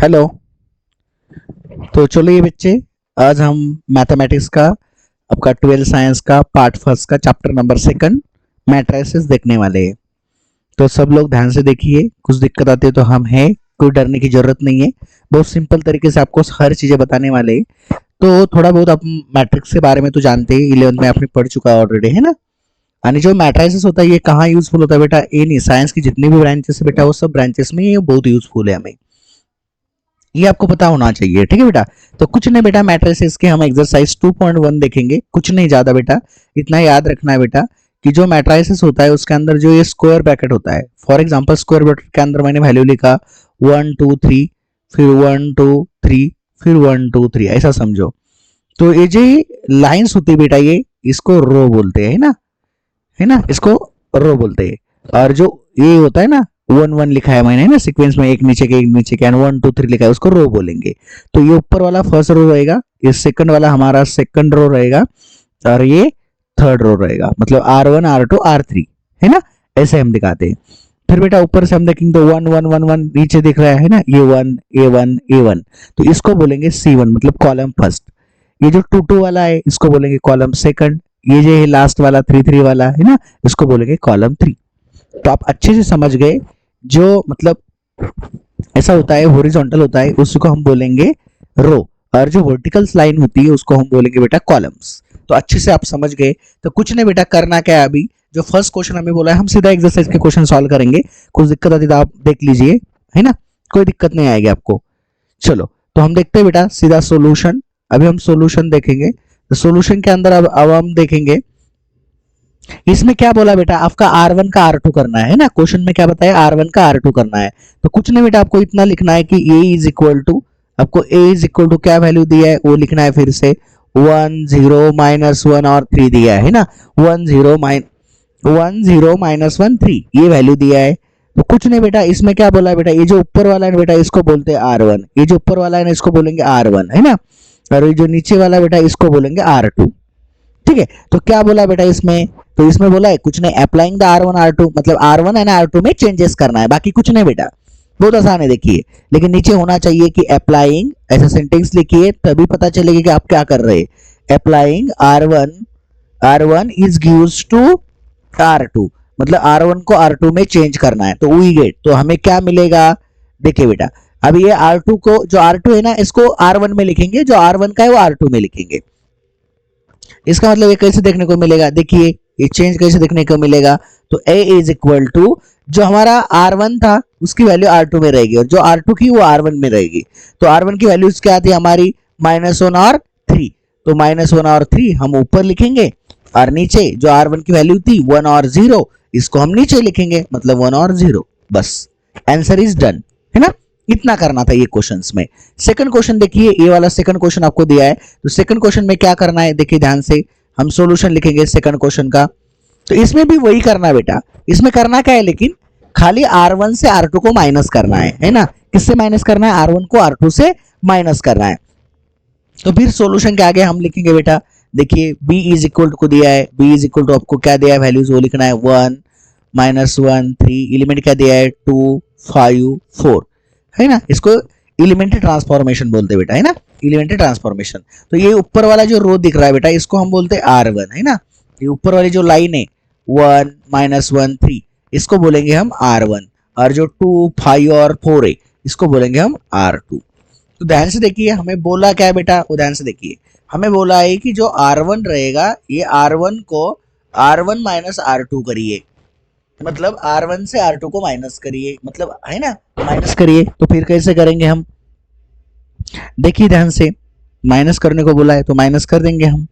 Hello. तो चलो ये बच्चे, आज हम मैथमेटिक्स का आपका 12 साइंस का पार्ट फर्स्ट का चैप्टर नंबर सेकंड मैट्रिसेस देखने वाले हैं। तो सब लोग ध्यान से देखिए, कुछ दिक्कत आती है तो हम हैं, कोई डरने की जरूरत नहीं है। बहुत सिंपल तरीके से आपको हर चीजें बताने वाले हैं। तो थोड़ा बहुत आप मैट्रिक्स के बारे में तो जानते हैं, 11th में आपने पढ़ चुका है ऑलरेडी, है ना। यानी जो मैट्रिसेस होता है ये कहाँ यूजफुल होता है बेटा, ये नहीं, साइंस की जितनी भी ब्रांचेस है बेटा वो सब ब्रांचेस में ये बहुत यूजफुल है हमें, ये आपको पता होना चाहिए। ठीक है बेटा। तो कुछ नहीं बेटा, मैट्रिसेस के हम एक्सरसाइज 2.1 देखेंगे, कुछ नहीं ज्यादा बेटा। इतना याद रखना है बेटा कि जो मैट्रिसेस होता है उसके अंदर जो ये स्क्वायर ब्रैकेट होता है, फॉर एग्जांपल स्क्वायर ब्रैकेट के अंदर मैंने वैल्यू लिखा 1 2 3, फिर 1 2 3, फिर 1 2 3, ऐसा समझो। तो ये जो लाइंस होती है बेटा, ये इसको रो बोलते हैं ना, है ना, इसको रो बोलते हैं। और जो ये होता है ना 1 1 लिखा है मैंने, है ना, सीक्वेंस में एक नीचे के एक नीचे के, 1 2 3 लिखा है, उसको रो बोलेंगे। तो ये ऊपर वाला फर्स्ट रो रहेगा, ये सेकंड वाला हमारा सेकंड रो रहेगा, और ये थर्ड रो रहेगा, मतलब R1 R2 R3, है ना, ऐसे हम दिखाते हैं। फिर बेटा ऊपर से हम देखेंगे तो 1 1 1 1 नीचे दिख रहा है ना, ये 1 A1 A1, तो इसको बोलेंगे C1, मतलब कॉलम फर्स्ट। ये जो 2 2 वाला है इसको बोलेंगे कॉलम सेकंड। ये जो है लास्ट वाला 3 3 वाला है ना, इसको बोलेंगे कॉलम 3। तो आप अच्छे से समझ गए, जो मतलब ऐसा होता है, हॉरिजॉन्टल होता है उसको हम बोलेंगे रो, और जो वर्टिकल लाइन होती है उसको हम बोलेंगे बेटा कॉलम्स। तो अच्छे से आप समझ गए। तो कुछ नहीं बेटा, करना क्या है, अभी जो फर्स्ट क्वेश्चन हमें बोला है हम सीधा एक्सरसाइज के क्वेश्चन सॉल्व करेंगे। कुछ दिक्कत आती है तो आप देख लीजिए, है ना, कोई दिक्कत नहीं आएगी आपको। चलो तो हम देखते हैं बेटा सीधा सोल्यूशन। अभी हम सोल्यूशन देखेंगे। तो सोल्यूशन के अंदर अब हम देखेंगे इसमें क्या बोला बेटा, आपका R1 का R2 करना है ना, क्वेश्चन में क्या बताया, R1 का R2 करना है। तो कुछ नहीं बेटा, आपको इतना लिखना है कि A इज इक्वल टू, आपको A इज इक्वल टू क्या वैल्यू दिया है वो लिखना है, फिर से 1 0 -1 और 3 दिया है ना, 1 0 -1 3 ये वैल्यू दिया है। तो कुछ नहीं बेटा, इसमें क्या बोला है बेटा, ये जो ऊपर वाला है बेटा इसको बोलते हैं R1, ये जो ऊपर वाला है ना इसको बोलेंगे R1, है ना, और ये जो नीचे वाला बेटा इसको बोलेंगे R2। ठीक है। तो क्या बोला बेटा इसमें, तो इसमें बोला है कुछ नहीं, अप्लाइंग द R1 R2, मतलब R1 एंड R2 में चेंजेस करना है, बाकी कुछ नहीं बेटा, बहुत आसान है। देखिए लेकिन नीचे होना चाहिए कि अप्लाइंग, ऐसा सेंटेंस लिखिए तभी पता चलेगा कि आप क्या कर रहे हैं। Applying R1 is gives to R2, मतलब R1 को R2 में चेंज करना है। तो वी गेट, तो हमें क्या मिलेगा, देखिए बेटा अभी ये R2 को, जो R2 है ना इसको R1 में लिखेंगे, जो R1 का है वो R2 में लिखेंगे। इसका मतलब ये कैसे देखने को मिलेगा, देखिए ये चेंज कैसे देखने को मिलेगा। तो A इज इक्वल टू, जो हमारा R1 था उसकी वैल्यू R2 में रहेगी, और जो R2 की वो R1 में रहेगी। तो R1 की वैल्यूज क्या थी हमारी, -1 और 3, तो -1 और 3 हम ऊपर लिखेंगे, और नीचे जो R1 की वैल्यू थी 1 और 0, इसको हम नीचे लिखेंगे, मतलब 1 और 0, बस आंसर इज डन, है ना। इतना करना था ये क्वेश्चंस में। सेकंड क्वेश्चन देखिए, ये वाला सेकंड क्वेश्चन आपको दिया है, तो सेकंड क्वेश्चन में क्या करना है देखिए ध्यान से, हम सॉल्यूशन लिखेंगे सेकंड क्वेश्चन का। तो इसमें भी वही करना है बेटा, इसमें करना क्या है, लेकिन खाली R1 से R2 को माइनस करना है ना, किससे माइनस करना है, R1 को R2 से माइनस करना है। तो फिर सॉल्यूशन के आगे हम लिखेंगे बेटा, देखिए B इज इक्वल टू को दिया है, B इज इक्वल टू आपको क्या दिया है वैल्यूज, वो लिखना है 1 -1 3, एलिमेंट क्या दिया है 2 5 4, है ना, इसको एलिमेंट्री ट्रांसफॉर्मेशन बोलते हैं बेटा, है ना, एलिमेंट्री ट्रांसफॉर्मेशन। तो ये ऊपर वाला जो रो दिख रहा है बेटा इसको हम बोलते हैं R1, है ना, ये ऊपर वाली जो लाइन है 1 -1 3 इसको बोलेंगे हम R1, और जो 2 5 और 4 है इसको बोलेंगे हम R2। तो ध्यान से देखिए हमें बोला क्या है बेटा, वो ध्यान से देखिए, हमें बोला है कि जो R1 रहेगा ये R1 को R1 -R2 करिए, मतलब R1 से R2 को माइनस करिए, मतलब है ना, माइनस करिए। तो फिर कैसे करेंगे हम, देखिए ध्यान से, माइनस करने को बोला है तो माइनस कर देंगे हम।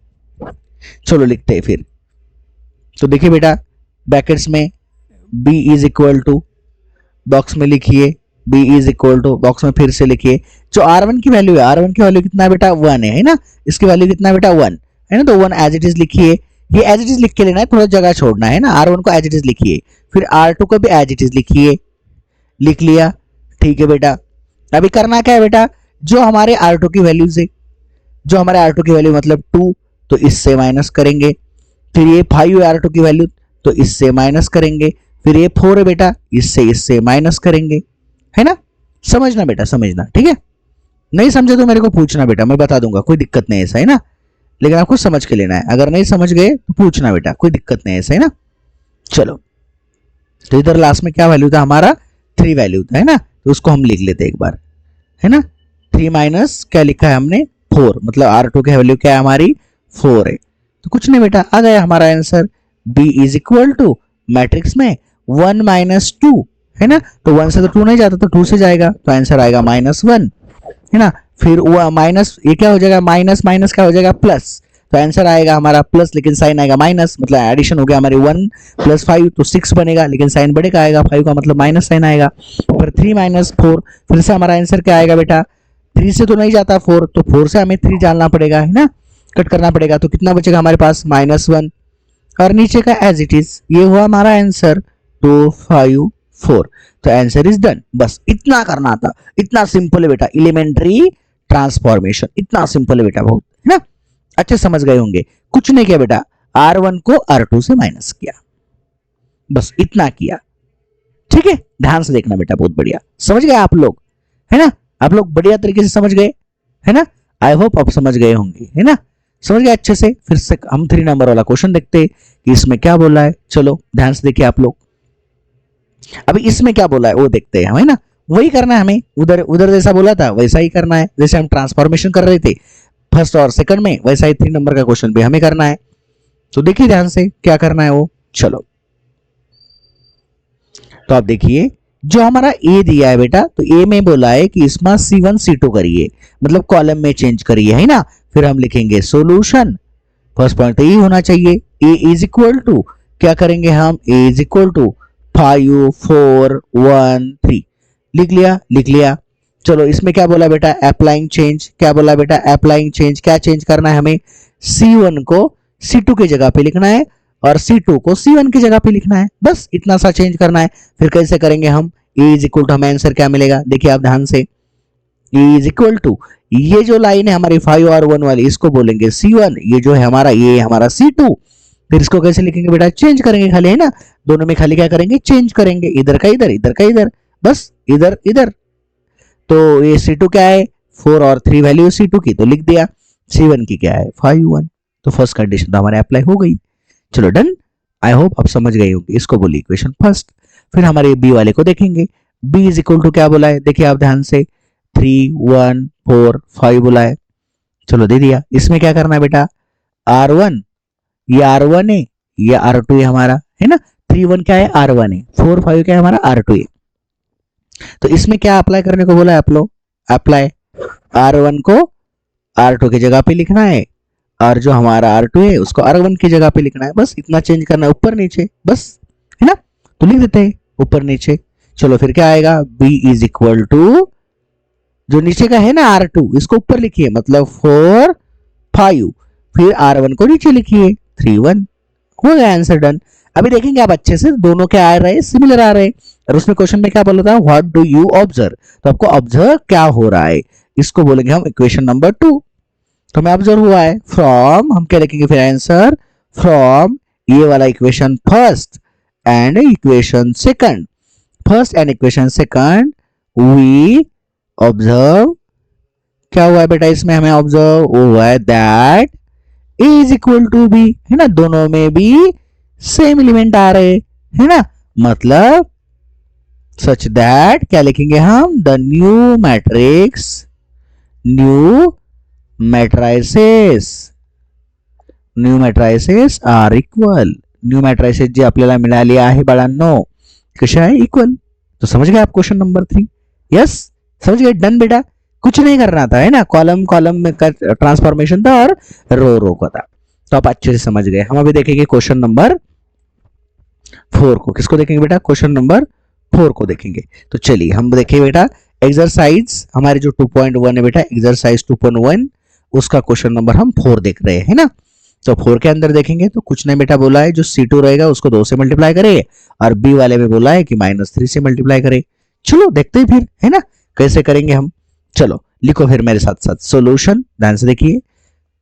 चलो लिखते हैं फिर। तो देखिए बेटा ब्रैकेट्स में B is equal to, box में लिखिए B is equal to, box में फिर से लिखिए जो R1 की वैल्यू है, R1 की वैल्यू कितना बेटा 1 है ना, इसकी वैल्यू कितना बेटा 1 है ना, तो 1 एज इट इज लिखिए, ये एज इट इज लिख के लेना है, थोड़ा जगह छोड़ना है ना, R1 को एज इट इज लिखिए, फिर R2 को भी एज इट इज लिखिए, लिख लिया, ठीक है बेटा। अभी करना क्या है बेटा, जो हमारे R2 की वैल्यूज है, जो हमारे R2 की वैल्यू मतलब 2, तो इससे माइनस करेंगे, फिर ये 5 है R2 की वैल्यू, तो इससे माइनस करेंगे, फिर ये 4 है बेटा, इससे माइनस करेंगे, है ना। समझना बेटा, समझना, ठीक है। नहीं समझे तो मेरे को पूछना बेटा, मैं बता दूंगा, कोई दिक्कत नहीं है, ऐसा है ना। लेकिन आपको समझ के लेना है, अगर नहीं समझ गए तो पूछना बेटा, कोई दिक्कत नहीं है, ऐसा है ना। चलो, तो इधर लास्ट में क्या वैल्यू था हमारा, 3 वैल्यू था, है ना। तो उसको हम लिख लेते एक बार, है ना। 3 माइनस क्या लिखा है हमने, 4, मतलब R2 की वैल्यू क्या है हमारी, 4 है। तो कुछ नहीं बेटा, आ गया हमारा answer. B is equal to matrix में 1 माइनस 2, है ना। तो 1 से तो 2 नहीं जाता, तो 2 से जाएगा, तो आंसर आएगा -1, है ना। फिर वो माइनस, ये क्या हो जाएगा, माइनस माइनस क्या हो जाएगा, प्लस। तो आंसर आएगा हमारा प्लस, लेकिन साइन आएगा माइनस, मतलब एडिशन हो गया हमारे 1 + 5 तो 6 बनेगा, लेकिन साइन बड़े का आएगा, 5 का मतलब माइनस साइन आएगा। फिर 3 माइनस 4, फिर से हमारा आंसर क्या आएगा बेटा, 3 से तो नहीं जाता 4, तो 4 से हमें 3 डालना पड़ेगा, है ना, कट करना पड़ेगा। तो कितना बचेगा हमारे पास, -1, और नीचे का एज इट इज, ये हुआ हमारा आंसर 2 5 4। तो आंसर इज डन। बस इतना करना था, इतना सिंपल है बेटा, एलिमेंट्री ट्रांसफॉर्मेशन, इतना सिंपल है बेटा, बहुत, है ना। अच्छे समझ गए होंगे। कुछ नहीं किया बेटा, R1 को R2 से माइनस किया, बस इतना किया, ठीक है। ध्यान से देखना बेटा, बहुत बढ़िया समझ गए आप लोग, है ना। आप लोग बढ़िया तरीके से समझ गए, है ना। आई होप आप समझ गए होंगे, है ना, समझ गए अच्छे से। फिर से हम 3 नंबर वाला क्वेश्चन देखते हैं कि इसमें क्या बोला है। चलो ध्यान से देखिए आप लोग, अभी इसमें क्या बोला है वो देखते हैं हम, है ना। वही करना है हमें, उधर उधर जैसा बोला था वैसा ही करना है, जैसे हम ट्रांसफॉर्मेशन कर रहे थे फर्स्ट और सेकंड में, वैसा ही 3 नंबर का क्वेश्चन भी हमें करना है। तो देखिए ध्यान से क्या करना है वो। चलो, तो आप देखिए, जो हमारा ए दिया है बेटा, तो ए में बोला है कि इसमें C1 C2 करिए, मतलब कॉलम में चेंज करिए, है ना। फिर हम लिखेंगे सॉल्यूशन, फर्स्ट पॉइंट तो ये होना चाहिए, ए इज इक्वल टू क्या करेंगे हम, ए इज इक्वल टू 5 4 1 3, लिख लिया, लिख लिया। चलो इसमें क्या बोला बेटा, अप्लाइंग चेंज, क्या बोला बेटा, अप्लाइंग चेंज, क्या चेंज करना है हमें, C1 को C2 की जगह पे लिखना है, और C2 को C1 की जगह पे लिखना है, बस इतना सा चेंज करना है। फिर कैसे करेंगे हम, ए इज इक्वल टू, हमें आंसर क्या मिलेगा, देखिए आप ध्यान से, ए इज इक्वल टू, ये जो लाइन है हमारी 5 और 1 वाली, इसको बोलेंगे C1, ये जो है हमारा, ये हमारा C2। फिर इसको कैसे लिखेंगे बेटा, चेंज करेंगे खाली, है ना, दोनों में खाली क्या करेंगे, चेंज करेंगे, इधर का इधर, इधर का इधर, बस इधर इधर। तो ये C2 क्या है, 4 और 3 वैल्यू C2 की, तो लिख दिया। C1 की क्या है, 5 1, तो फर्स्ट कंडीशन तो हमारे अप्लाई हो गई। चलो डन। आई होप आप समझ गए होंगे, इसको बोली इक्वेशन फर्स्ट। फिर हमारे बी वाले को देखेंगे, बी इज इक्वल टू क्या बोला है, देखिए आप ध्यान से, 3 1 4 5 बोला है। चलो दे दिया। इसमें क्या करना है बेटा, R1, ये R1 है, ये R2 है हमारा, है ना। 3 1 क्या है, R1 है, 4 5 क्या है हमारा, R2 है। तो इसमें क्या अप्लाई करने को बोला है आप लोग, अप्लाई R1 को R2 की जगह पे लिखना है, और जो हमारा R2 है उसको R1 की जगह पे लिखना है, बस इतना चेंज करना है, ऊपर नीचे, बस, है ना। तो लिख देते हैं ऊपर नीचे। चलो फिर क्या आएगा, B इज इक्वल टू, जो नीचे का है ना R2, इसको ऊपर लिखिए, मतलब 4 5, फिर R1 को नीचे लिखिए 3 1, हो गया आंसर डन। अभी देखेंगे आप अच्छे से, दोनों क्या आ रहे हैं, सिमिलर आ रहे हैं। और उसमें क्वेश्चन में क्या बोला था, व्हाट डू यू ऑब्जर्व, तो आपको ऑब्जर्व क्या हो रहा है, इसको बोलेंगे हम इक्वेशन नंबर 2। तो हमें ऑब्जर्व हुआ है, फ्रॉम, हम क्या लिखेंगे फिर आंसर, फ्रॉम ये वाला equation first and equation second, first and equation second we observe, क्या हुआ है बेटा इसमें हमें ऑब्जर्व हुआ है, that A is equal to B, है ना, दोनों में भी सेम एलिमेंट आ रहे, है ना, मतलब सच दैट क्या लिखेंगे हम, the new matrix, new matrices, new matrices are equal, new matrices जे आपल्याला मिळाली आहे बाळांनो, कशा आहे, इक्वल। तो समझ गए आप क्वेश्चन नंबर 3, यस समझ गए, डन बेटा। कुछ नहीं करना था, है ना, कॉलम कॉलम में का ट्रांसफॉर्मेशन था और रो रो का था, तो आप अच्छे से समझ गए। हम अभी देखेंगे क्वेश्चन नंबर 4 को, किसको देखेंगे बेटा, क्वेश्चन नंबर 4 को देखेंगे। तो चलिए हम देखिए बेटा, एक्सरसाइज हमारे जो 2.1 है बेटा, एक्सरसाइज 2.1, उसका क्वेश्चन नंबर हम 4 देख रहे हैं ना। तो 4 के अंदर देखेंगे तो कुछ नहीं बेटा, बोला है जो C2 रहेगा उसको 2 से मल्टीप्लाई करे, और बी वाले में बोला है कि -3 से मल्टीप्लाई करे। चलो देखते हैं फिर, है ना, कैसे करेंगे हम। चलो लिखो फिर मेरे साथ साथ, सोल्यूशन, ध्यान से देखिए,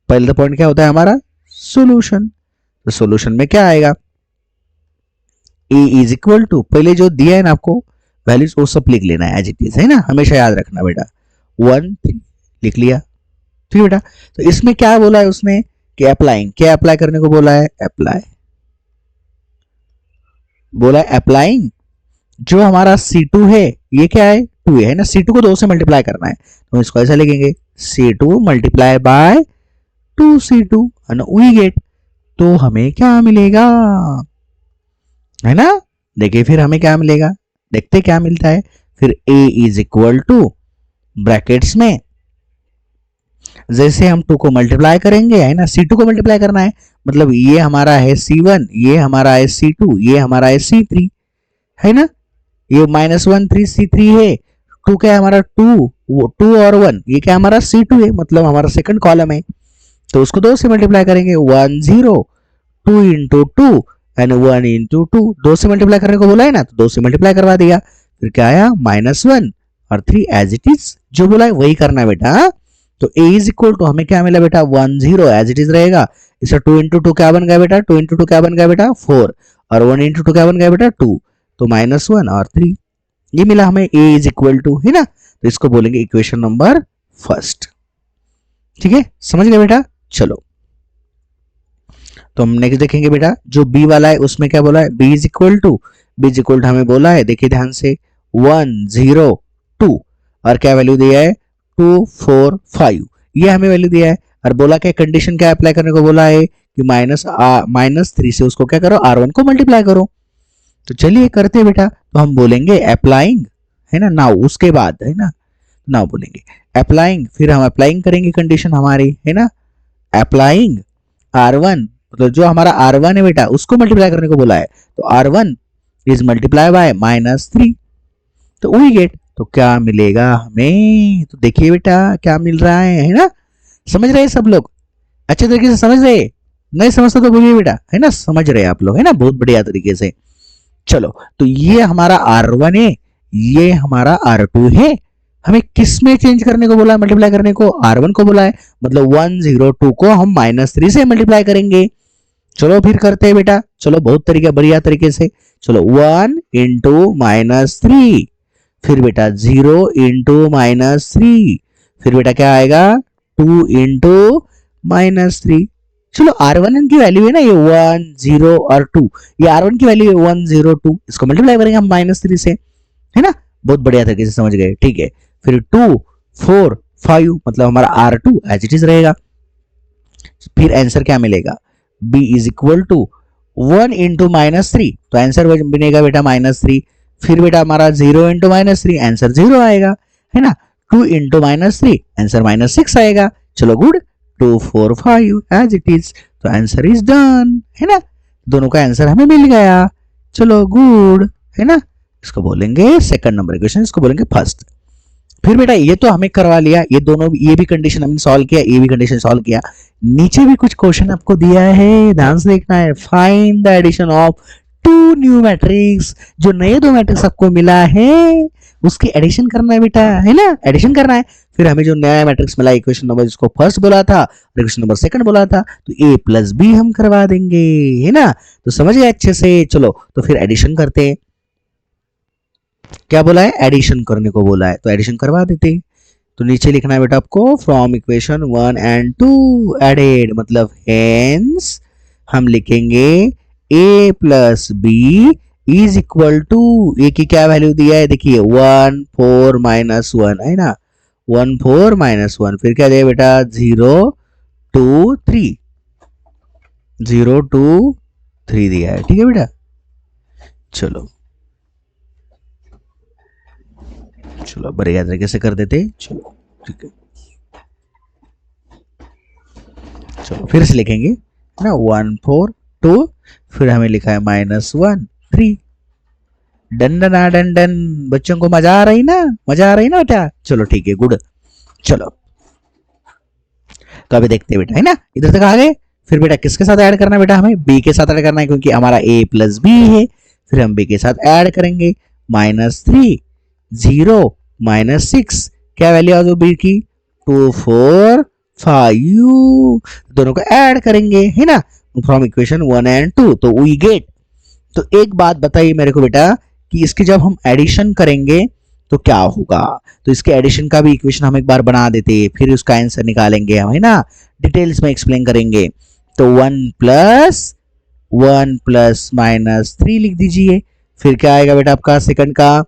पहला पॉइंट क्या होता है हमारा, सोल्यूशन। तो सोल्यूशन में क्या आएगा, ए इज इक्वल टू, पहले जो दिया है ना आपको, वैल्यूज वो सब लिख लेना है एज इट इज, है ना, हमेशा याद रखना बेटा। 1 3 लिख लिया, ठीक है बेटा। तो इसमें क्या बोला है उसने कि अप्लाइंग, क्या अप्लाई करने को बोला है, अप्लाई बोला है, अप्लाइंग जो हमारा C2 है ये क्या है 2 है ना, C2 को 2 से मल्टीप्लाई करना है तो इसको ऐसा लिखेंगे C2 multiply by 2C2 and we get, तो हमें क्या मिलेगा, है ना। देखिए फिर हमें क्या मिलेगा, देखते क्या मिलता है फिर। A is equal to brackets में जैसे हम 2 को मल्टीप्लाई करेंगे, है ना, C2 को मल्टीप्लाई करना है, मतलब ये हमारा है C1, ये हमारा है C2, ये हमारा है C3, है ना। ये -1 3 C3 है, 2 क्या है हमारा 2, वो 2 और 1 ये क्या हमारा C2 है, मतलब हमारा सेकंड कॉलम है, तो उसको 2 से मल्टीप्लाई करेंगे 1 0 2 इंटू 2 एंड 1 इंटू 2, 2 से मल्टीप्लाई करने को बोला है ना, तो 2 से मल्टीप्लाई करवा दिया, फिर क्या आया -1 और 3 एज इट इज जो बोला है वही करना है बेटा। तो A इज इक्वल टू हमें क्या मिला बेटा 1 0 एज इट इज रहेगा, इसका 2 इंटू 2 क्या बन गया बेटा, 2 इंटू 2 क्या बन गया बेटा 4 और 1 इंटू 2 क्या बन गया बेटा 2, तो -1 और 3 ये मिला हमें A इज इक्वल टू, है ना। तो इसको बोलेंगे इक्वेशन नंबर फर्स्ट, ठीक है, समझ गए बेटा। चलो तो हम नेक्स्ट देखेंगे बेटा, जो B वाला है उसमें क्या बोला है, B इज इक्वल टू हमें बोला है, देखिए ध्यान से 1 0 2 और क्या वैल्यू दिया है 2 4 5 ये हमें वैल्यू दिया है, और बोला क्या कंडीशन क्या अप्लाई करने को बोला है कि -3 से उसको क्या करो R1 को मल्टीप्लाई करो, तो चलिए करते हैं बेटा। तो हम बोलेंगे अप्लाइंग, है ना, नाउ उसके बाद, है ना, नाउ बोलेंगे अप्लाइंग, फिर हम अप्लाइंग करेंगे कंडीशन हमारी, है ना, अप्लाइंग R1 मतलब जो हमारा R1 है बेटा उसको मल्टीप्लाई करने को बोला है, तो R1 इज मल्टीप्लाई बाय -3 तो वी गेट, तो क्या मिलेगा हमें, तो देखिए बेटा क्या मिल रहा है ना, समझ रहे हैं सब लोग, अच्छे तरीके से समझ रहे, नहीं समझते तो बोलिए बेटा, है ना, समझ रहे आप लोग, है ना, बहुत बढ़िया तरीके से। चलो तो ये हमारा R1 है, ये हमारा R2 है, हमें किस में चेंज करने को बोला है, मल्टीप्लाई करने को R1 को बोला है, मतलब 1 0 2 को हम -3 से मल्टीप्लाई करेंगे। चलो फिर करते हैं बेटा, चलो बहुत तरीका बढ़िया तरीके से, चलो 1 इंटू -3 फिर बेटा 0 इंटू -3 फिर बेटा क्या आएगा 2 इंटू -3। चलो R1 की वैल्यू है ना ये 1 0 और 2, ये R1 की वैल्यू है 1 0 2, इसको मल्टीप्लाई करेंगे हम -3 से, है ना, बहुत बढ़िया तरीके से समझ गए, ठीक है। फिर 2 4 5 मतलब हमारा R2 एज इट इज रहेगा, फिर आंसर क्या मिलेगा B is equal to 1 into -3 तो आंसर बनेगा बेटा -3, फिर बेटा हमारा 0 इंटू -3 आंसर 0 आएगा, है ना, 2 इंटू -3 आंसर -6 आएगा। चलो गुड, 2 4 5 एज इट इज, तो आंसर इज डन, है ना, दोनों का आंसर हमें मिल गया। चलो गुड, है ना, इसको बोलेंगे सेकंड नंबर क्वेश्चन, इसको बोलेंगे फर्स्ट। फिर बेटा ये तो हमें करवा लिया, ये दोनों ये भी कंडीशन हमने सॉल्व किया, ये भी कंडीशन सॉल्व किया, नीचे भी कुछ क्वेश्चन आपको दिया है, ध्यान से देखना है। Find the addition of 2 new matrix, जो नए 2 मैट्रिक्स आपको मिला है उसकी एडिशन करना है बेटा, है ना, एडिशन करना है। फिर हमें जो नया मैट्रिक्स मिला इक्वेशन नंबर जिसको फर्स्ट बोला था और इक्वेशन नंबर सेकंड बोला था, तो A प्लस B हम करवा देंगे, है ना, तो समझ गए अच्छे से। चलो तो फिर एडिशन करते हैं, क्या बोला है एडिशन करने को बोला है, तो एडिशन करवा देते हैं। तो नीचे लिखना है बेटा आपको फ्रॉम इक्वेशन 1 एंड 2 एडेड, मतलब हेंस हम लिखेंगे A plus B is equal to, A की क्या वैल्यू दिया है देखिए 1 4 -1, है ना, 1 4 -1 फिर क्या दिया बेटा 0 2 3 0 2 3 दिया है, ठीक है बेटा। चलो चलो बढ़िया तरीके से कर देते, चलो ठीक है, चलो फिर से लिखेंगे ना 1 4 2 फिर हमें लिखा है -1 3, डन डन डन डन, बच्चों को मजा आ रही ना, मजा आ रही ना बेटा, चलो ठीक है गुड। चलो तो अभी देखते हैं बेटा, है ना, इधर तक आ गए। फिर बेटा किसके साथ ऐड करना है बेटा, हमें B के साथ ऐड करना है क्योंकि हमारा A प्लस B है, फिर हम B के साथ ऐड करेंगे -3 0 -6 क्या वैल्यू आ गई B की 2 4 5, दोनों को ऐड करेंगे, है ना, फ्रॉम इक्वेशन 1 एंड 2, तो वी गेट। तो एक बात बताइए मेरे को बेटा कि इसके जब हम एडिशन करेंगे तो क्या होगा। तो इसके एडिशन का भी इक्वेशन हम एक बार बना देते, फिर उसका आंसर निकालेंगे हम, है ना, डिटेल्स में एक्सप्लेन करेंगे। तो 1 प्लस माइनस 3 लिख दीजिए। फिर क्या आएगा बेटा आपका सेकंड का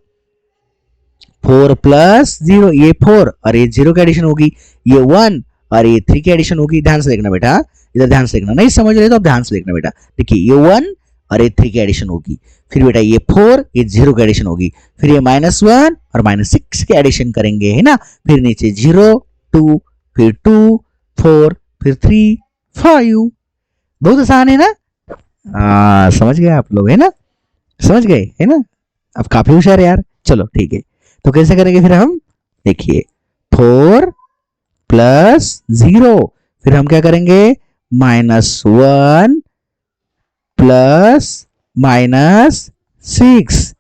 4 प्लस 0, ये 4 और ये 0 की एडिशन होगी, ये 1 और ये 3 की एडिशन होगी। ध्यान से देखना बेटा, इधर ध्यान से देखना, नहीं समझ रहे तो आप ध्यान से देखना बेटा। देखिए ये 1 और ये 3 की एडिशन होगी, फिर बेटा ये 4 ये 0 की एडिशन होगी, फिर ये -1 और -6 की एडिशन करेंगे, है ना। फिर नीचे 0 2 फिर 2 4 फिर 3 5। बहुत आसान है ना। समझ गए आप लोग, है ना, समझ गए, है ना। अब काफी होशियार यार। चलो ठीक है, तो कैसे करेंगे फिर हम, देखिए 4 प्लस 0, फिर हम क्या करेंगे -1 प्लस -6,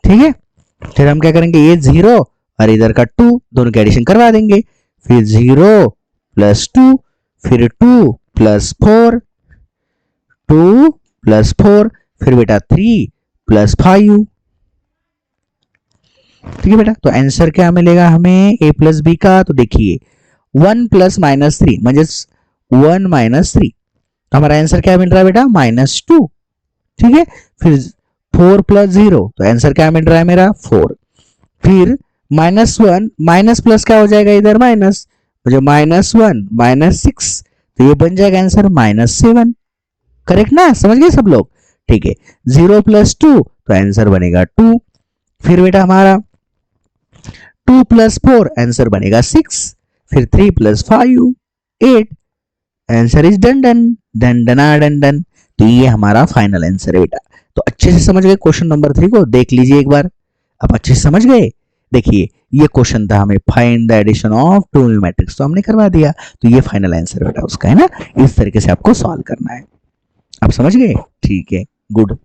ठीक है। फिर हम क्या करेंगे, ये 0 और इधर का 2 दोनों की एडिशन करवा देंगे, फिर 0 प्लस 2 फिर 2 प्लस 4 2 प्लस 4 फिर बेटा 3 प्लस 5। ठीक है बेटा, तो आंसर क्या मिलेगा हमें a प्लस बी का। तो देखिए 1 प्लस -3 म्हणजे 1 -3, तो हमारा आंसर क्या मिल रहा है बेटा -2। ठीक है, फिर 4 प्लस 0, तो आंसर क्या मिल रहा है मेरा 4। फिर -1 माइनस प्लस क्या हो जाएगा इधर माइनस, मुझे -1 -6, तो ये बन जाएगा आंसर -7। करेक्ट ना, समझ गए सब लोग। ठीक है, 0 प्लस 2, तो आंसर बनेगा 2। फिर बेटा हमारा 2 प्लस 4 आंसर बनेगा 6, फिर 3 plus 5 8, answer is done done done डना डन डन। तो ये हमारा फाइनल आंसर है बेटा। तो अच्छे से समझ गए क्वेश्चन नंबर 3 को, देख लीजिए एक बार, आप अच्छे से समझ गए। देखिए ये क्वेश्चन था हमें find the addition of two new matrix, तो हमने करवा दिया, तो ये फाइनल आंसर बेटा उसका, है ना। इस तरीके से आपको सॉल्व करना है। आप समझ गए, ठीक है, गुड।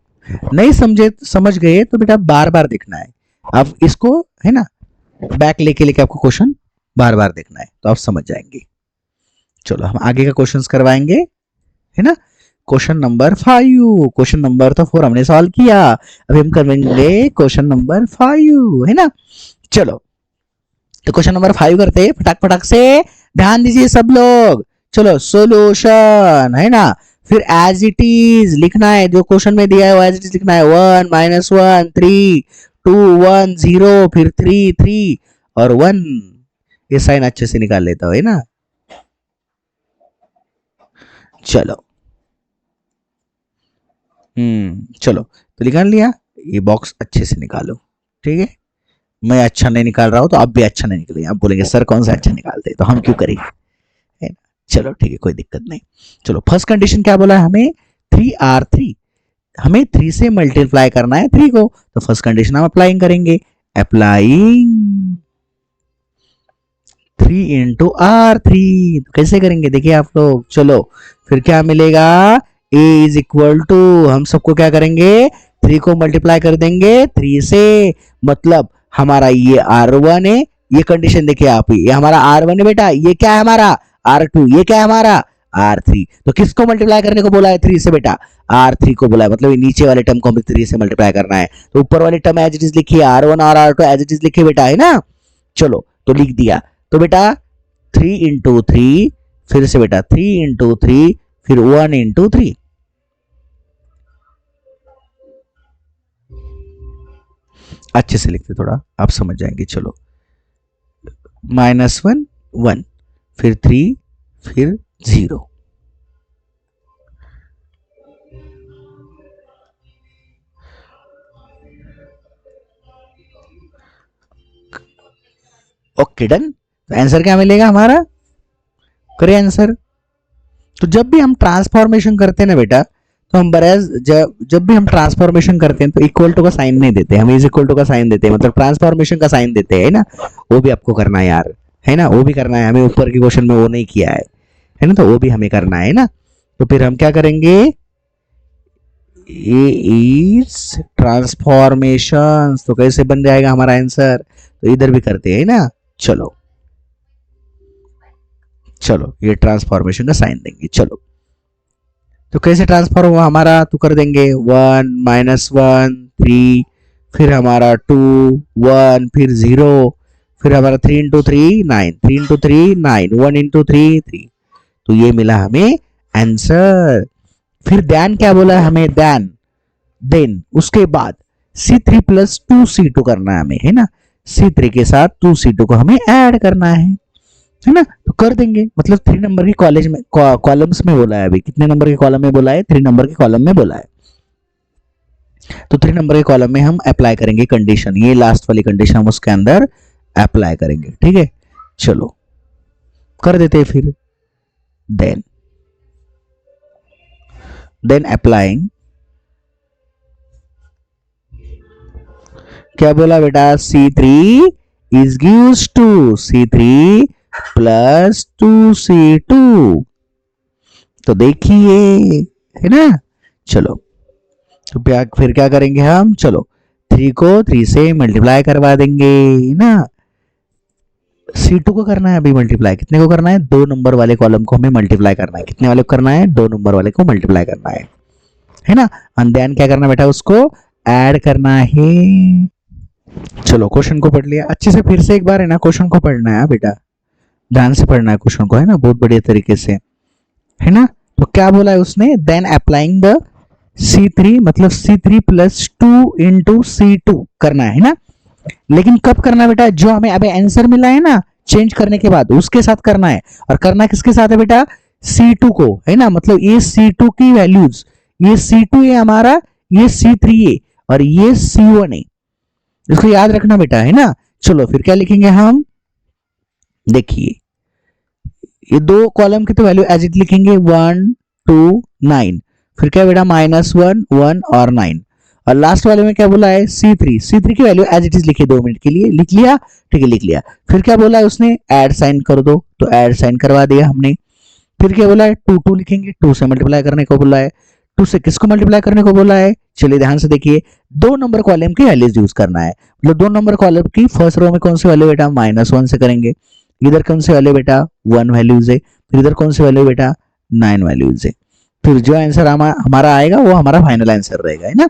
नहीं समझे, समझ गए तो बेटा बार बार देखना है, आप इसको, है ना, बैक लेके लेके आपको क्वेश्चन बार बार देखना है, तो आप समझ जाएंगे। चलो हम आगे का क्वेश्चंस करवाएंगे, है ना। क्वेश्चन नंबर 5, क्वेश्चन नंबर तो 4 हमने सॉल्व किया, अभी हम करेंगे क्वेश्चन नंबर 5, है ना। चलो तो क्वेश्चन नंबर 5 करते हैं फटाक फटाक से, ध्यान दीजिए सब लोग। चलो सॉल्यूशन, है ना। फिर एज इट इज लिखना है, जो क्वेश्चन में दिया है वो एज इट इज लिखना है। 1 -1 3 2 1 0 फिर 3 3 और 1, ये साइन अच्छे से निकाल लेता है ना। चलो चलो तो निकाल लिया, ये बॉक्स अच्छे से निकालो, ठीक है। मैं अच्छा नहीं निकाल रहा हूं तो आप भी अच्छा नहीं निकलेंगे, आप बोलेंगे सर कौन सा अच्छा निकालते, तो हम क्यों करें, है ना। चलो ठीक है, कोई दिक्कत नहीं। चलो फर्स्ट कंडीशन क्या बोला है हमें, 3R3, हमें 3 से मल्टीप्लाई करना है 3 को, तो फर्स्ट कंडीशन हम अप्लाइंग करेंगे, अप्लाइंग 3 इंटू R3। तो कैसे करेंगे देखिए आप लोग। चलो फिर क्या मिलेगा, a इज इक्वल टू, हम सबको क्या करेंगे 3 को मल्टीप्लाई कर देंगे 3 से, मतलब हमारा ये R1 है, ये कंडीशन देखिए आप, ये हमारा R1 है बेटा, ये क्या है हमारा R2, ये क्या है हमारा R3। तो किसको मल्टीप्लाई करने को बोला है 3 से बेटा, R3 को बोला है, मतलब ये नीचे वाले टर्म को हमें 3 से मल्टीप्लाई करना है। तो ऊपर वाले टर्म एज इट इज लिखिए, R1 और R2 एज इट इज लिखिए बेटा, है ना। चलो तो लिख दिया, तो बेटा 3 इंटू 3, फिर से बेटा 3 इंटू 3 फिर 1 इंटू 3, अच्छे से लिखते थोड़ा आप समझ जाएंगे। चलो -1 1 फिर 3 फिर 0, ओके डन। तो आंसर क्या मिलेगा हमारा, करें आंसर। तो जब भी हम ट्रांसफॉर्मेशन करते हैं ना बेटा, तो हम जब भी हम ट्रांसफॉर्मेशन करते हैं तो इक्वल टू का साइन नहीं देते, हम इज इक्वल टू का साइन देते हैं, मतलब ट्रांसफॉर्मेशन का साइन देते हैं ना। वो भी आपको करना है यार, है ना, वो भी करना है हमें, ऊपर के क्वेश्चन में वो नहीं किया है ना, तो वो भी हमें करना है ना। तो फिर हम क्या करेंगे, ए इज ट्रांसफॉर्मेशन, तो कैसे बन जाएगा हमारा आंसर, तो इधर भी करते हैं ना। चलो चलो ये ट्रांसफॉर्मेशन का साइन देंगे। चलो तो कैसे ट्रांसफॉर्म हुआ हमारा, तो कर देंगे 1 -1 3 फिर हमारा 2 1 फिर 0, फिर हमारा 3 इंटू 3 9, 3 इंटू 3 9, 1 इंटू 3 3। तो ये मिला हमें आंसर। फिर देन क्या बोला है हमें, देन उसके बाद C3 प्लस 2C2 करना है हमें, है ना। C3 के साथ 2C2 को हमें ऐड करना है ना। तो कर देंगे, मतलब 3 नंबर के कॉलेज में कॉलम्स में बोला है। अभी कितने नंबर के कॉलम में बोला है, 3 नंबर के कॉलम में बोला है। तो 3 नंबर के कॉलम में हम अप्लाई करेंगे कंडीशन, ये लास्ट वाली कंडीशन हम उसके अंदर अप्लाई करेंगे, ठीक है। चलो कर देते हैं फिर। देन अप्लाइंग, क्या बोला बेटा, C3 is gives to C3 plus 2C2। तो देखिए, है ना। चलो तो फिर क्या करेंगे हम, चलो 3 को 3 से मल्टीप्लाई करवा देंगे, ना। C2 को करना है अभी मल्टीप्लाई, कितने को करना है, 2 नंबर वाले कॉलम को हमें मल्टीप्लाई करना है। कितने वाले को करना है, 2 नंबर वाले को मल्टीप्लाई करना है ना। एंड देन क्या करना बेटा, उसको ऐड करना है। चलो क्वेश्चन को पढ़ लिया अच्छे से, फिर से एक बार है ना क्वेश्चन को पढ़ना है बेटा, ध्यान से पढ़ना है क्वेश्चन को, है ना, बहुत बढ़िया तरीके से, है ना। तो क्या बोला है उसने, देन अप्लाइंग द C3, मतलब C3 प्लस 2 इंटू C2 करना है ना। लेकिन कब करना है बेटा, जो हमें अभी आंसर मिला है ना चेंज करने के बाद, उसके साथ करना है। और करना किसके साथ है बेटा, C2 को, है ना। मतलब ये C2 की वैल्यूज, ये C2 है हमारा, ये C3 है और ये C1 है। इसको याद रखना बेटा, है ना। चलो फिर क्या लिखेंगे हम, देखिए ये 2 कॉलम की तो वैल्यू एज इट लिखेंगे, 1 2 9, फिर क्या बेटा -1 1 और 9, और लास्ट वाले में क्या बोला है, C3 की वैल्यू एज इट इज लिखिए, 2 मिनट के लिए लिख लिया, ठीक है लिख लिया। फिर क्या बोला है उसने, ऐड साइन कर दो, तो ऐड साइन करवा दिया हमने। फिर क्या बोला है, 2 2 लिखेंगे, 2 से मल्टीप्लाई करने को बोला है। 2 से किसको मल्टीप्लाई करने को बोला है, चलिए ध्यान से देखिए, 2 नंबर कॉलम की वैल्यूज यूज करना है। मतलब 2 नंबर कॉलम की फर्स्ट रो में कौन सी वैल्यू बेटा, -1 से करेंगे। इधर कौन सी वैल्यू बेटा, 1 वैल्यूज है। फिर इधर कौन सी वैल्यू बेटा, 9 वैल्यूज है। फिर जो आंसर हमारा आएगा वो हमारा फाइनल आंसर रहेगा, है ना।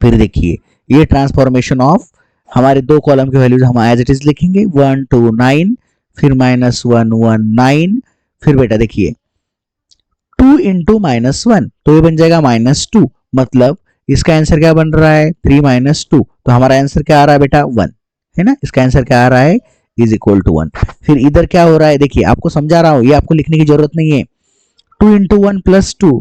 फिर देखिए ये ट्रांसफॉर्मेशन ऑफ हमारे 2 कॉलम की वैल्यूज हम एज इट इज लिखेंगे, 1 2 9, फिर -1 1 9, फिर बेटा देखिए 2 इंटू -1, तो ये बन जाएगा -2, मतलब इसका आंसर क्या बन रहा है, 3 -2, तो हमारा आंसर क्या आ रहा है बेटा, 1, है ना। इसका आंसर क्या आ रहा है, इज इक्वल टू 1। फिर इधर क्या हो रहा है, देखिए आपको समझा रहा हूं, ये आपको लिखने की जरूरत नहीं है। 2 इंटू 1 प्लस 2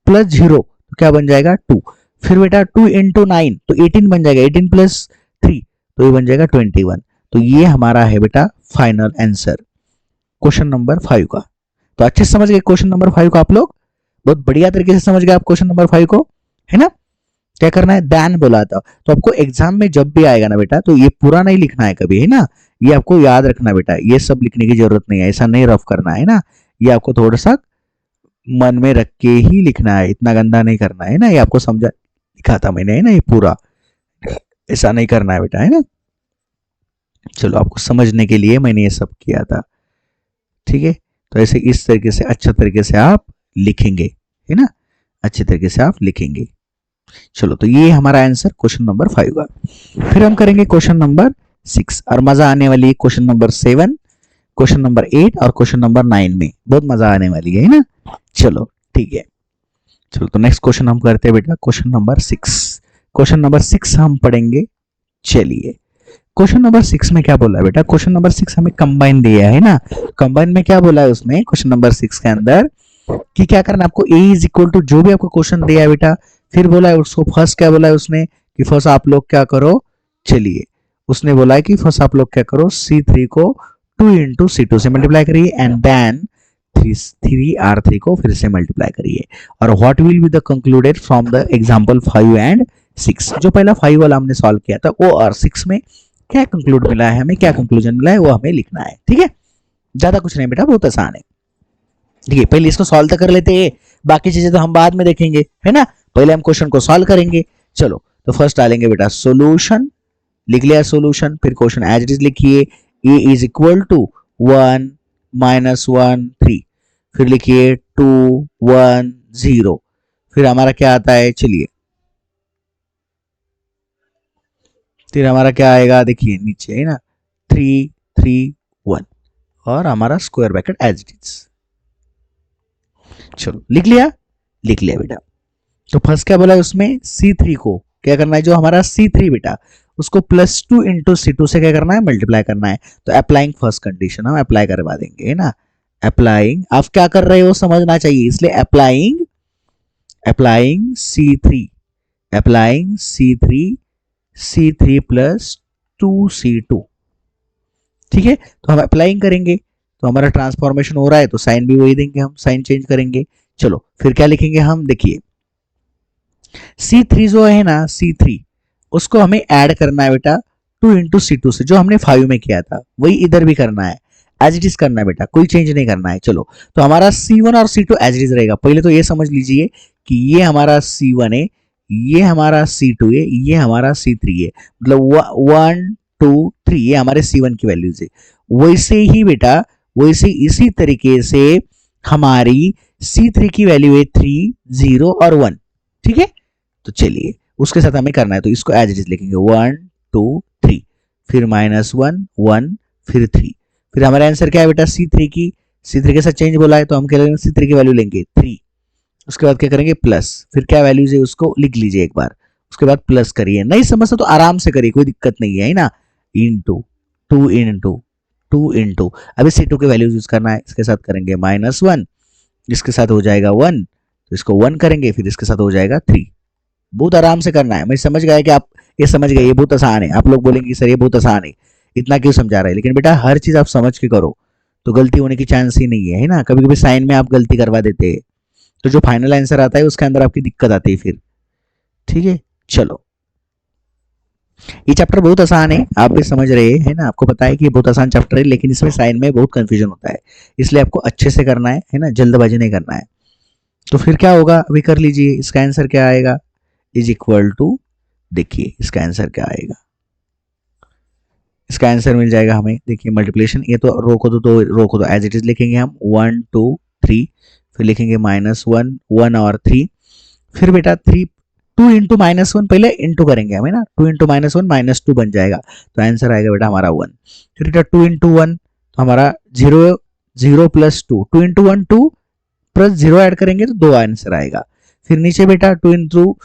प्लस 0, तो क्या बन जाएगा 2। फिर बेटा 2 इंटू 9 तो 18 बन जाएगा, 18 प्लस 3 तो ये बन जाएगा 21। तो ये हमारा है बेटा फाइनल आंसर क्वेश्चन नंबर 5 का। तो अच्छे से समझ गए क्वेश्चन नंबर 5 को आप लोग, बहुत बढ़िया तरीके से समझ गए आप क्वेश्चन नंबर 5 को, है ना। क्या करना है, दैन बोला था, तो आपको एग्जाम में जब भी आएगा ना बेटा, तो ये पूरा नहीं लिखना है कभी, है ना। ये आपको याद रखना बेटा, ये सब लिखने की जरूरत नहीं है, ऐसा नहीं रफ करना है ना। ये आपको थोड़ा सा मन में रख के ही लिखना है, इतना गंदा नहीं करना है ना। ये आपको समझा लिखा था मैंने, है ना, ये पूरा ऐसा नहीं करना है बेटा, है ना। चलो आपको समझने के लिए मैंने ये सब किया था, ठीक है। तो ऐसे इस तरीके से अच्छे तरीके से आप लिखेंगे, है ना, अच्छे तरीके से आप लिखेंगे। चलो तो ये हमारा आंसर क्वेश्चन नंबर 5 का। फिर हम करेंगे क्वेश्चन नंबर 6, और मजा आने वाली है क्वेश्चन नंबर 7, क्वेश्चन नंबर 8 और क्वेश्चन नंबर 9 में बहुत मजा आने वाली है ना। चलो ठीक है, चलो तो नेक्स्ट क्वेश्चन हम करते हैं बेटा क्वेश्चन नंबर 6। क्वेश्चन नंबर 6 हम पढ़ेंगे, चलिए। क्वेश्चन नंबर 6 में क्या बोला है बेटा, क्वेश्चन नंबर 6 हमें कंबाइन दिया है ना। कंबाइन में क्या बोला है उसमें, क्वेश्चन नंबर 6 के अंदर कि क्या करना है आपको, a इज इक्वल टू जो भी आपको क्वेश्चन दिया है बेटा, फिर बोला है उसको फर्स्ट क्या बोला है उसने कि फर्स्ट आप लोग क्या करो, चलिए उसने बोला है कि फर्स्ट आप लोग क्या करो, C3 को 2 इंटू C2 से मल्टीप्लाई करिए, एंड देन 3R3 को फिर से मल्टीप्लाई करिए, और what will be the concluded from the example 5 and 6। जो पहला 5 वाला हमने सॉल्व किया था वो, और 6 में क्या कंक्लूड मिला है हमें, क्या कंक्लूजन मिला है वो हमें लिखना है, ठीक है। ज्यादा कुछ नहीं बेटा, बहुत आसान है, ठीक है। पहले इसको सॉल्व तो कर लेते हैं, बाकी चीजें तो हम बाद में देखेंगे, है ना। पहले हम क्वेश्चन को सॉल्व करेंगे। चलो तो फर्स्ट डालेंगे बेटा सॉल्यूशन, लिख लिया सॉल्यूशन, फिर क्वेश्चन एज इट इज लिखिए, a इज इक्वल टू 1 -1 3, फिर लिखिए 2 1 0, फिर हमारा क्या आता है, चलिए फिर हमारा क्या आएगा देखिए नीचे है ना 3 3 1 और हमारा square bracket as it is. चलो लिख लिया बेटा। तो फर्स्ट क्या बोला है उसमें C3 को क्या करना है, जो हमारा C3 बेटा उसको +2 इंटू C2 से क्या करना है मल्टीप्लाई करना है। तो अप्लाइंग फर्स्ट कंडीशन हम अप्लाई करवा देंगे है ना। अप्लाइंग आप क्या कर रहे हो समझना चाहिए, इसलिए applying C3 C3 plus 2C2 ठीक है। तो हम अप्लाइंग करेंगे तो हमारा ट्रांसफॉर्मेशन हो रहा है तो साइन भी वही देंगे, हम साइन चेंज करेंगे। चलो फिर क्या लिखेंगे हम देखिए C3 जो है ना C3 उसको हमें ऐड करना है बेटा 2 इंटू C2 से, जो हमने 5 में किया था वही इधर भी करना है, एज इट इज करना है बेटा, कोई चेंज नहीं करना है। चलो तो हमारा C1 और C2 एज इट इज रहेगा। पहले तो ये समझ लीजिए कि ये हमारा C1 है, ये हमारा C2 है, ये हमारा C3 है, मतलब 1 2 3 ये हमारे C1 की वैल्यूज है। वैसे ही बेटा वैसे इसी तरीके से हमारी C3 की वैल्यू है 3 0 और 1 ठीक है। तो चलिए उसके साथ हमें करना है तो इसको एज इट इज लिखेंगे 1 2 3 फिर -1 1 फिर 3। फिर हमारा आंसर क्या है बेटा C3 के साथ चेंज बोला है तो हम क्या लेंगे C3 की वैल्यू लेंगे 3। उसके बाद क्या करेंगे प्लस, फिर क्या वैल्यूज है उसको लिख लीजिए एक बार, उसके बाद प्लस करिए। नहीं समझता तो आराम से करिए, कोई दिक्कत नहीं है ना। इंटू 2 इंटू अभी C2 के वैल्यूज यूज करना है, इसके साथ करेंगे -1, इसके साथ हो जाएगा 1, तो इसको 1 करेंगे फिर इसके साथ हो जाएगा 3। बहुत आराम से करना है। मैं समझ गया कि आप ये समझ गए ये बहुत आसान है। आप लोग बोलेंगे सर ये बहुत आसान है, इतना क्यों समझा रहे हैं, लेकिन बेटा हर चीज आप समझ के करो तो गलती होने की चांस ही नहीं है ना। कभी कभी साइन में आप गलती करवा देते हैं तो जो फाइनल आंसर आता है उसके अंदर आपकी दिक्कत आती है फिर, ठीक है। चलो ये चैप्टर बहुत आसान है, आप भी समझ रहे हैं ना, आपको पता है कि ये बहुत आसान चैप्टर है, लेकिन इसमें साइन में बहुत कंफ्यूजन होता है, इसलिए आपको अच्छे से करना है ना, जल्दबाजी नहीं करना है। तो फिर क्या होगा अभी कर लीजिए, इसका आंसर क्या आएगा इज इक्वल टू, देखिए इसका आंसर क्या आएगा, इसका आंसर मिल जाएगा हमें देखिए मल्टीप्लिकेशन, ये तो रो को तो एज इट इज लिखेंगे हम 1 2 3, फिर लिखेंगे -1 1 और 3, फिर बेटा 3 2 इंटू -1 पहले इंटू करेंगे हमें ना, 2 इंटू -1 -2 बन जाएगा, तो आंसर आएगा बेटा हमारा 1। फिर बेटा 2 इंटू 1 तो हमारा 0 0 प्लस 2, 2 इंटू 1 2 प्लस 0 ऐड करेंगे तो 2 आंसर आएगा। फिर नीचे बेटा 2 इंटू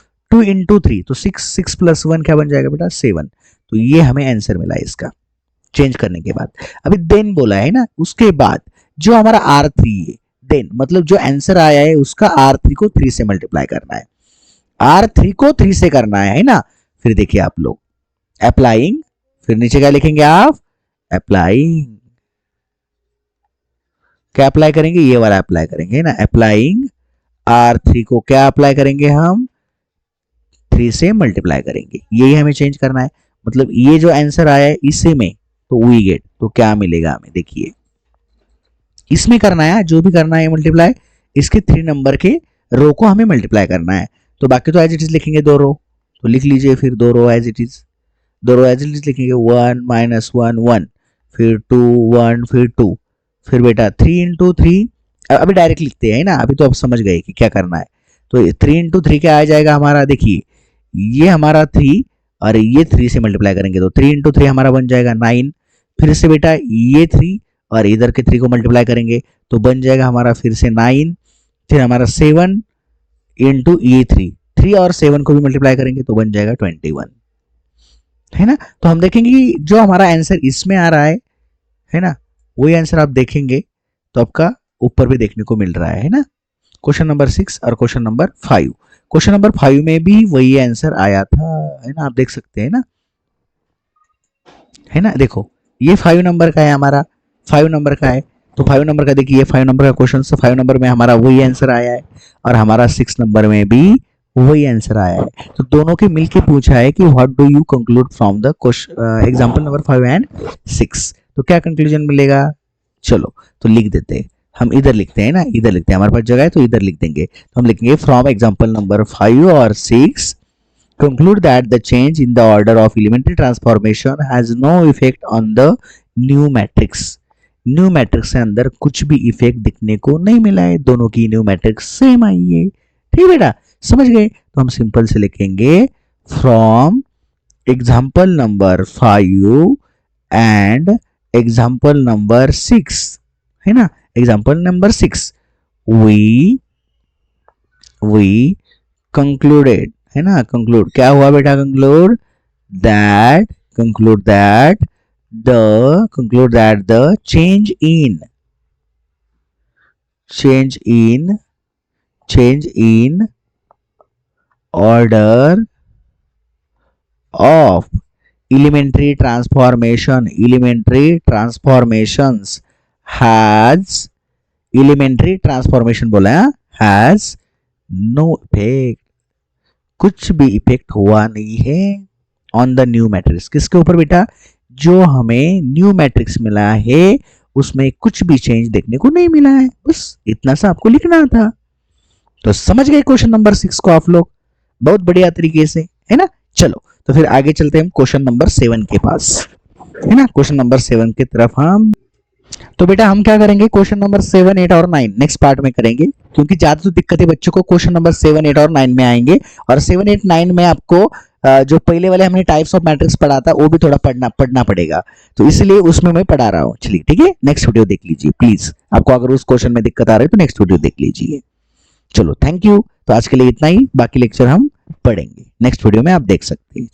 3 तो 6 प्लस 1 क्या बन जाएगा बेटा 7, तो ये हमें आंसर मिला इसका चेंज करने के बाद। अभी देन बोला है ना, उसके बाद जो हमारा R3 है देन मतलब जो आंसर आया है उसका R3 को 3 से मल्टीप्लाई करना है, R3 को 3 से करना है ना। फिर देखिए आप लोग अप्लाइंग, फिर नीचे क्या लिखेंगे आप अप्लाइंग, क्या अप्लाई करेंगे ये वाला अप्लाई करेंगे ना, अप्लाइंग R3 को क्या अप्लाई करेंगे हम 3 से मल्टीप्लाई करेंगे, यही हमें चेंज करना है। मतलब ये जो आंसर आया है इसी में तो वी गेट, तो क्या मिलेगा हमें देखिए इसमें करना है जो भी करना है मल्टीप्लाई, इसके 3 नंबर के रो को हमें मल्टीप्लाई करना है। तो बाकी तो एज इट इज लिखेंगे 2 रो, तो लिख लीजिए फिर 2 row as it is, 2 row as it is लिखेंगे 1 -1 1 फिर 2 1 फिर 2, फिर बेटा 3 इंटू 3 अभी डायरेक्ट लिखते हैं ना, अभी तो आप समझ गए कि क्या करना है। तो 3 इंटू 3 क्या आ जाएगा हमारा देखिए ये हमारा 3 और ये 3 से मल्टीप्लाई करेंगे तो 3 इंटू 3 हमारा बन जाएगा 9, फिर से बेटा ये 3 और इधर के 3 को मल्टीप्लाई करेंगे तो बन जाएगा हमारा फिर से 9, फिर हमारा 7 इंटू ये 3 और 7 को भी मल्टीप्लाई करेंगे तो बन जाएगा 21, है ना। तो हम देखेंगे कि जो हमारा आंसर इसमें आ रहा है ना, वही आंसर आप देखेंगे तो आपका ऊपर भी देखने को मिल रहा है ना। क्वेश्चन नंबर 6 और क्वेश्चन नंबर 5, क्वेश्चन नंबर 5 में भी वही आंसर आया था, है ना, आप देख सकते हैं ना, है ना। देखो ये 5 नंबर का है हमारा, 5 नंबर का है तो 5 नंबर का देखिए 5 नंबर का क्वेश्चन, तो 5 नंबर में हमारा वही आंसर आया है और हमारा 6 नंबर में भी वही आंसर आया है। तो दोनों के मिलके पूछा है कि what do you conclude from the example number 5 and 6, तो क्या कंक्लूजन मिलेगा। चलो तो लिख देते हैं, हम इधर लिखते हैं ना, इधर लिखते हैं, हमारे पास जगह है तो इधर लिख देंगे। तो हम लिखेंगे फ्रॉम एग्जांपल नंबर 5 और 6 conclude that the change in the order of elementary transformation has no effect on the new matrix। New matrix के अंदर कुछ भी इफेक्ट दिखने को नहीं मिला है, दोनों की न्यू मैट्रिक्स सेम आई है, ठीक बेटा समझ गए। तो हम सिंपल से लिखेंगे from example number 5 and example number 6, है ना। एग्जाम्पल नंबर 6, वी कंक्लूडेड, है ना। कंक्लूड क्या हुआ बेटा, conclude that the change in order of elementary transformations has elementary transformation बोला है, has no effect, कुछ भी इफेक्ट हुआ नहीं है ऑन द न्यू मैट्रिक्स। किसके ऊपर बेटा, जो हमें न्यू मैट्रिक्स मिला है उसमें कुछ भी चेंज देखने को नहीं मिला है, बस इतना सा आपको लिखना था। तो समझ गए क्वेश्चन नंबर 6 को आप लोग बहुत बढ़िया तरीके से, है ना। चलो तो फिर आगे चलते हैं हम क्वेश्चन नंबर 7 के पास, है ना। क्वेश्चन नंबर 7 की तरफ हम, तो बेटा हम क्या करेंगे, क्वेश्चन नंबर 7, 8 और 9 नेक्स्ट पार्ट में करेंगे, क्योंकि ज्यादा तो दिक्कतें बच्चों को क्वेश्चन नंबर 7, 8 और 9 में आएंगे। और 7, 8, 9 में आपको जो पहले वाले हमने टाइप्स ऑफ मैट्रिक्स पढ़ा था वो भी थोड़ा पढ़ना पड़ेगा, तो इसलिए उसमें मैं पढ़ा रहा हूँ। चलिए ठीक है, नेक्स्ट वीडियो देख लीजिए प्लीज, आपको अगर उस क्वेश्चन में दिक्कत आ रही है तो नेक्स्ट वीडियो देख लीजिए। चलो थैंक यू, तो आज के लिए इतना ही, बाकी लेक्चर हम पढ़ेंगे नेक्स्ट वीडियो में, आप देख सकते हैं।